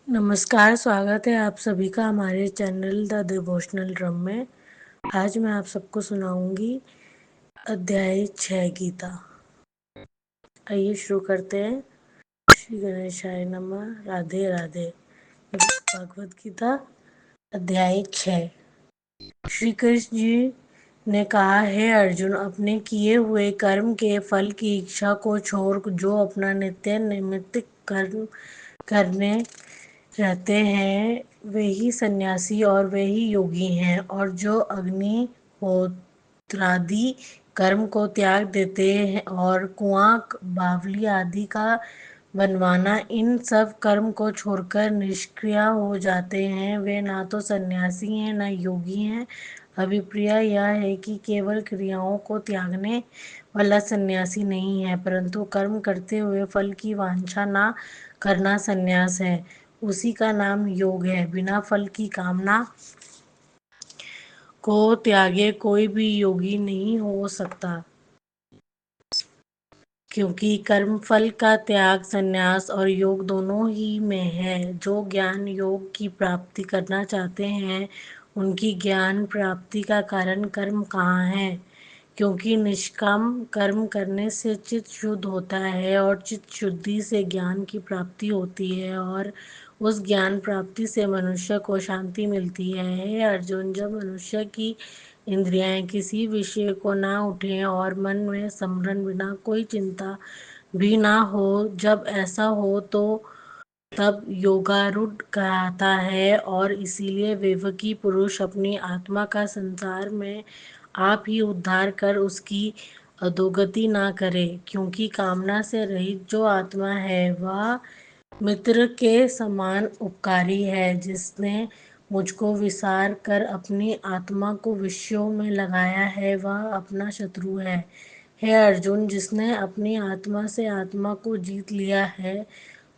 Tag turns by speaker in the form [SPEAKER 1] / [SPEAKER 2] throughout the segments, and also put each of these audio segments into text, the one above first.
[SPEAKER 1] नमस्कार, स्वागत है आप सभी का हमारे चैनल द डिवोशनल ड्रम में। आज मैं आप सबको सुनाऊंगी अध्याय 6 गीता। आइए शुरू करते हैं। श्री गणेशाय नमः। राधे राधे। भगवत गीता अध्याय 6। श्री कृष्ण जी ने कहा, हे अर्जुन, अपने किए हुए कर्म के फल की इच्छा को छोड़ जो अपना नित्य नैमित्तिक कर्म करने रहते हैं वे ही सन्यासी और वे ही योगी हैं। और जो अग्निहोत्रादि कर्म को त्याग देते हैं और कुआं बावली आदि का बनवाना, इन सब कर्म को छोड़कर निष्क्रिय हो जाते हैं, वे ना तो सन्यासी हैं न योगी हैं। अभिप्राय यह है कि केवल क्रियाओं को त्यागने वाला सन्यासी नहीं है, परंतु कर्म करते हुए फल की वांछा ना करना सन्यास है। उसी का नाम योग है। बिना फल की कामना को त्यागे कोई भी योगी नहीं हो सकता, क्योंकि कर्म फल का त्याग संन्यास और योग दोनों ही में है। जो ज्ञान योग की प्राप्ति करना चाहते हैं, उनकी ज्ञान प्राप्ति का कारण कर्म कहाँ है? क्योंकि निष्काम कर्म करने से चित्त शुद्ध होता है और चित्त शुद्धि से ज्ञान की प्राप्ति होती है, और उस ज्ञान प्राप्ति से मनुष्य को शांति मिलती है। हे अर्जुन, जब मनुष्य की इंद्रियां किसी विषय को ना उठें और मन में स्मरण बिना कोई चिंता भी ना हो, जब ऐसा हो तो तब योगारूढ़ कहलाता है। और इसीलिए विवेकी पुरुष अपनी आत्मा का संसार में आप ही उद्धार कर उसकी अधोगति ना करे, क्योंकि कामना से रहित जो आत्मा है वह मित्र के समान उपकारी है। जिसने मुझको विसार कर अपनी आत्मा को विषयों में लगाया है, वह अपना शत्रु है। हे अर्जुन, जिसने अपनी आत्मा से आत्मा को जीत लिया है,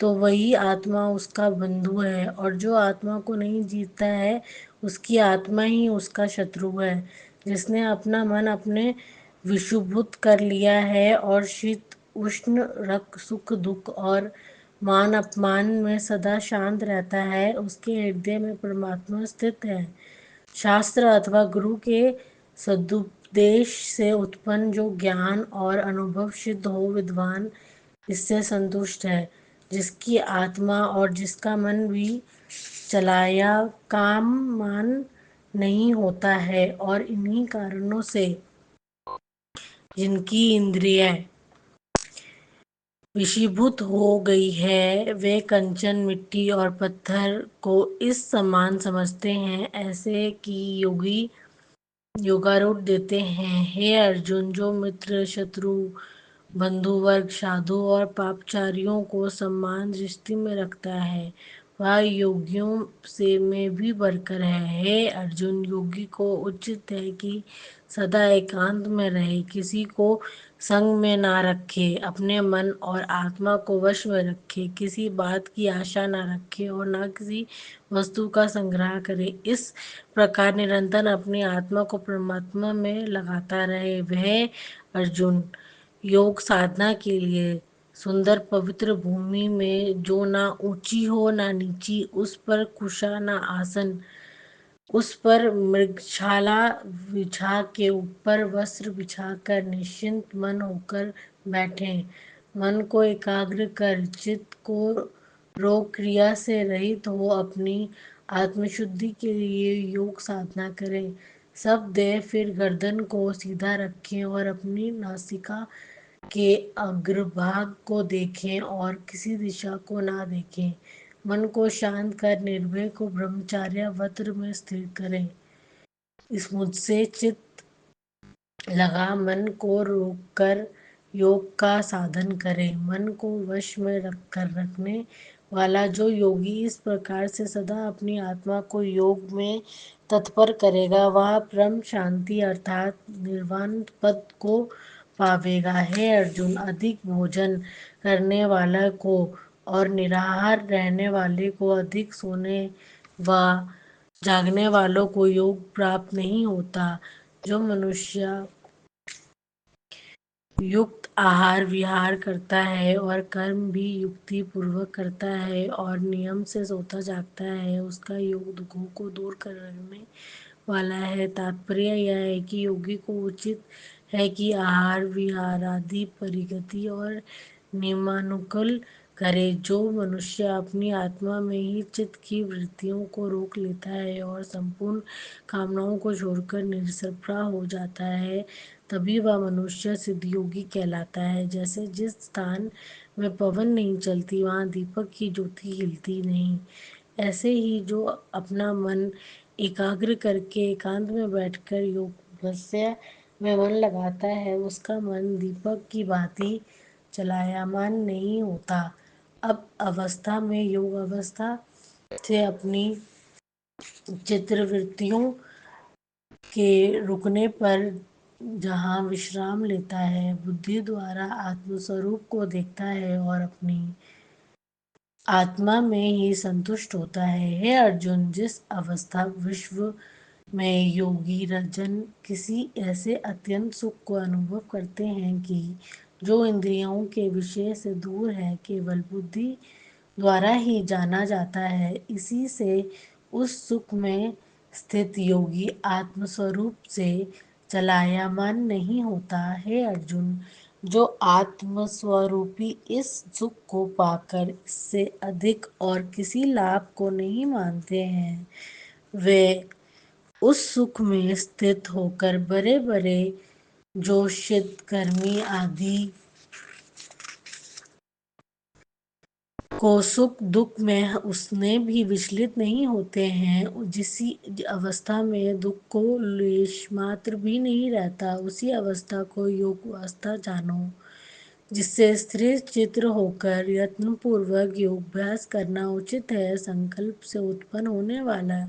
[SPEAKER 1] तो वही आत्मा उसका बंधु है, और जो आत्मा को नहीं जीतता है, उसकी आत्मा ही उसका शत्रु है। जिसने अपना मन अपने विषुभूत कर लिया है और शीत उष्ण रक सुख दुख और मान अपमान में सदा शांत रहता है, उसके हृदय में परमात्मा स्थित है। शास्त्र अथवा गुरु के सदुपदेश से उत्पन्न जो ज्ञान और अनुभव सिद्ध हो, विद्वान इससे संतुष्ट है। जिसकी आत्मा और जिसका मन भी चलाया काम मान नहीं होता है, और इन्हीं कारणों से जिनकी इंद्रियां विषीभूत हो गई है, वे कंचन मिट्टी और पत्थर को इस समान समझते हैं, ऐसे कि योगी योगारूढ़ देते हैं। हे अर्जुन, जो मित्र शत्रु बंधु वर्ग साधु और पापचारियों को समान दृष्टि में रखता है, वह योगियों से में भी बढ़कर है। हे अर्जुन, योगी को उचित है कि सदा एकांत में रहे, किसी को संग में ना रखे, अपने मन और आत्मा को वश में रखे, किसी बात की आशा ना रखे और ना किसी वस्तु का संग्रह करे। इस प्रकार निरंतर अपनी आत्मा को परमात्मा में लगाता रहे। वह अर्जुन योग साधना के लिए सुंदर पवित्र भूमि में, जो ना ऊंची हो ना नीची, उस पर कुशा ना आसन, उस पर मृगशाला बिछा के ऊपर वस्त्र बिछाकर निश्चिंत मन होकर बैठे। मन को एकाग्र कर चित्त को रोग क्रिया से रहित हो अपनी आत्मशुद्धि के लिए योग साधना करें। सब देह फिर गर्दन को सीधा रखें और अपनी नासिका के अग्रभाग को देखें और किसी दिशा को ना देखें। मन को शांत कर निर्भय को ब्रह्मचार्य वक्र में स्थिर करें। इस मुझसे चित्त लगा मन को रोककर योग का साधन करें। मन को वश में रखकर रखने वाला जो योगी इस प्रकार से सदा अपनी आत्मा को योग में तत्पर करेगा, वह परम शांति अर्थात निर्वाण पद को पावेगा। हे अर्जुन, अधिक भोजन करने वाला को और निराहार रहने वाले को, अधिक सोने व जागने वालों को योग प्राप्त नहीं होता। जो मनुष्य युक्त आहार विहार करता है और कर्म भी युक्ति पूर्वक करता है और नियम से सोता जागता है, उसका योग दुखों को दूर करने वाला है। तात्पर्य यह है कि योगी को उचित है कि आहार विहार आदि परिगति और नियमानुकूल करे। जो मनुष्य अपनी आत्मा में ही चित्त की वृत्तियों को रोक लेता है और संपूर्ण कामनाओं को छोड़कर निरसपरा हो जाता है, तभी वह मनुष्य सिद्धयोगी कहलाता है। जैसे जिस स्थान में पवन नहीं चलती वहाँ दीपक की ज्योति हिलती नहीं, ऐसे ही जो अपना मन एकाग्र करके एकांत में बैठकर योग अभ्यास में मन लगाता है, उसका मन दीपक की भांति चलायमान नहीं होता। अब अवस्था में योग अवस्था से अपनी चित्रवृत्तियों के रुकने पर जहाँ विश्राम लेता है, बुद्धि द्वारा आत्मस्वरूप को देखता है और अपनी आत्मा में ही संतुष्ट होता है। हे अर्जुन, जिस अवस्था विश्व में योगी रजन किसी ऐसे अत्यंत सुख को अनुभव करते हैं कि जो इंद्रियों के विषय से दूर है, केवल बुद्धि द्वारा ही जाना जाता है, इसी से उस सुख में स्थित योगी आत्मस्वरूप से चलायमान नहीं होता। हे अर्जुन, जो आत्मस्वरूपी इस सुख को पाकर इससे अधिक और किसी लाभ को नहीं मानते हैं, वे उस सुख में स्थित होकर बड़े बड़े जोशित कर्मी आदि को सुख दुख में उसने भी विचलित नहीं होते हैं। जिसी अवस्था में दुख को लेश मात्र भी नहीं रहता, उसी अवस्था को योग अवस्था जानो, जिससे स्थिर चित्र होकर यत्नपूर्वक योगाभ्यास करना उचित है। संकल्प से उत्पन्न होने वाला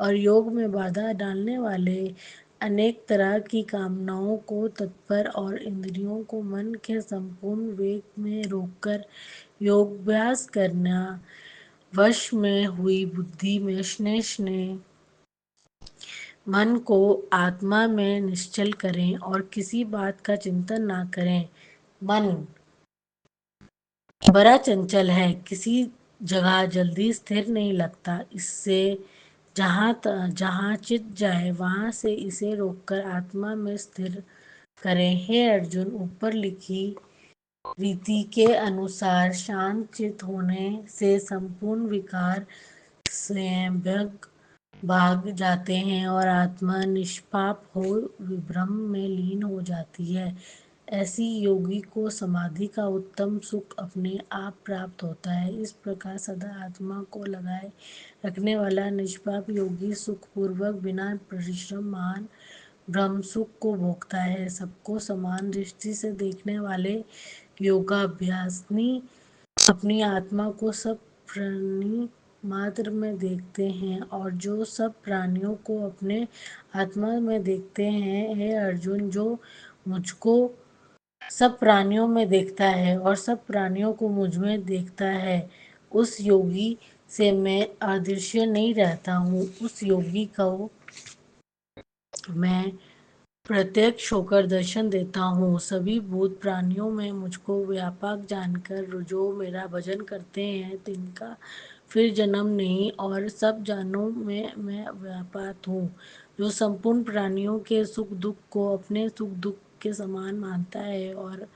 [SPEAKER 1] और योग में बाधा डालने वाले अनेक तरह की कामनाओं को तत्पर और इंद्रियों को मन के संपूर्ण वेग में रोककर योगाभ्यास करना। वश में हुई बुद्धि में स्नेह स्नेह मन को आत्मा में निश्चल करें और किसी बात का चिंतन ना करें। मन बड़ा चंचल है, किसी जगह जल्दी स्थिर नहीं लगता, इससे जहाँ चित जाए वहां से इसे रोककर आत्मा में स्थिर करें। हे अर्जुन, ऊपर लिखी रीति के अनुसार शांत चित होने से संपूर्ण विकार स्वयं भाग जाते हैं और आत्मा निष्पाप हो विभ्रम में लीन हो जाती है। ऐसी योगी को समाधि का उत्तम सुख अपने आप प्राप्त होता है। इस प्रकार सदा आत्मा को लगाए रखने वाला निष्पाप योगी सुखपूर्वक बिना परिश्रम महान ब्रह्म सुख को भोगता है। सबको समान दृष्टि से देखने वाले योगाभ्यासी अपनी आत्मा को सब प्राणी मात्र में देखते हैं और जो सब प्राणियों को अपने आत्मा में देखते हैं। हे अर्जुन, जो मुझको सब प्राणियों में देखता है और सब प्राणियों को मुझ में देखता है, उस योगी से मैं अदृश्य नहीं रहता हूँ। उस योगी को मैं प्रत्यक्ष होकर दर्शन देता हूँ। सभी भूत प्राणियों में मुझको व्यापक जानकर जो मेरा भजन करते हैं, तिनका फिर जन्म नहीं और सब जानों में मैं व्यापक हूँ। जो संपूर्ण प्राणियों के सुख दुख को अपने सुख दुख के समान मानता है और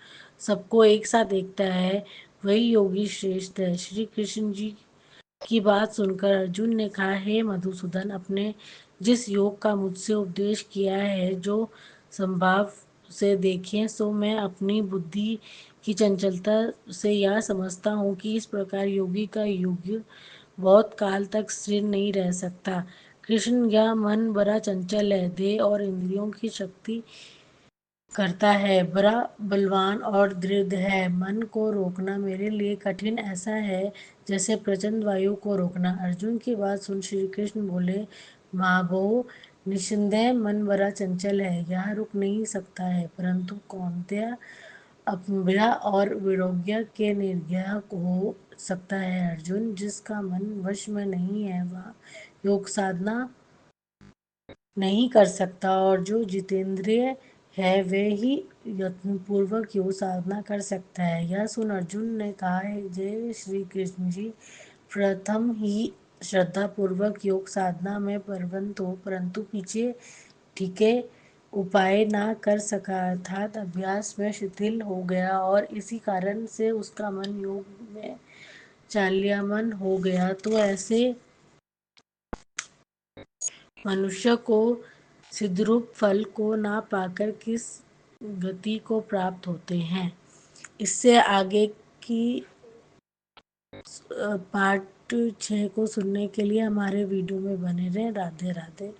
[SPEAKER 1] सबको एक साथ देखता है, वही योगी श्रेष्ठ है। श्री कृष्ण जी की बात सुनकर अर्जुन ने कहा, हे मधुसूदन, अपने जिस योग का मुझसे उपदेश किया है, जो संभाव से देखें, सो मैं अपनी बुद्धि की चंचलता से यह समझता हूँ कि इस प्रकार योगी का योग बहुत काल तक स्थिर नहीं रह सकता। कृष्ण, यह मन बड़ा चंचल है, देह और इंद्रियों की शक्ति करता है, बड़ा बलवान और दृढ़ है। मन को रोकना मेरे लिए कठिन ऐसा है जैसे प्रचंड वायु को रोकना। अर्जुन की बात सुन श्री कृष्ण बोले, महाबाहो, निस्संदेह मन बड़ा चंचल है, यह रुक नहीं सकता है, परंतु कौन्तेय अभ्या और विरोग्य के निर्भय हो सकता है। अर्जुन, जिसका मन वश में नहीं है वह योग साधना नहीं कर सकता और जो जितेंद्रिय है वे ही यत्नपूर्वक योग साधना कर सकता है। यह सुन अर्जुन ने कहा, जय श्री कृष्ण जी, प्रथम ही श्रद्धापूर्वक योग साधना में प्रवृत्त हो, परंतु पीछे ठीके उपाय ना कर सका, अर्थात अभ्यास में शिथिल हो गया और इसी कारण से उसका मन योग में चालियमान हो गया, तो ऐसे मनुष्य को सिद्धरूप फल को ना पाकर किस गति को प्राप्त होते हैं। इससे आगे की पार्ट 6 को सुनने के लिए हमारे वीडियो में बने रहें। राधे राधे।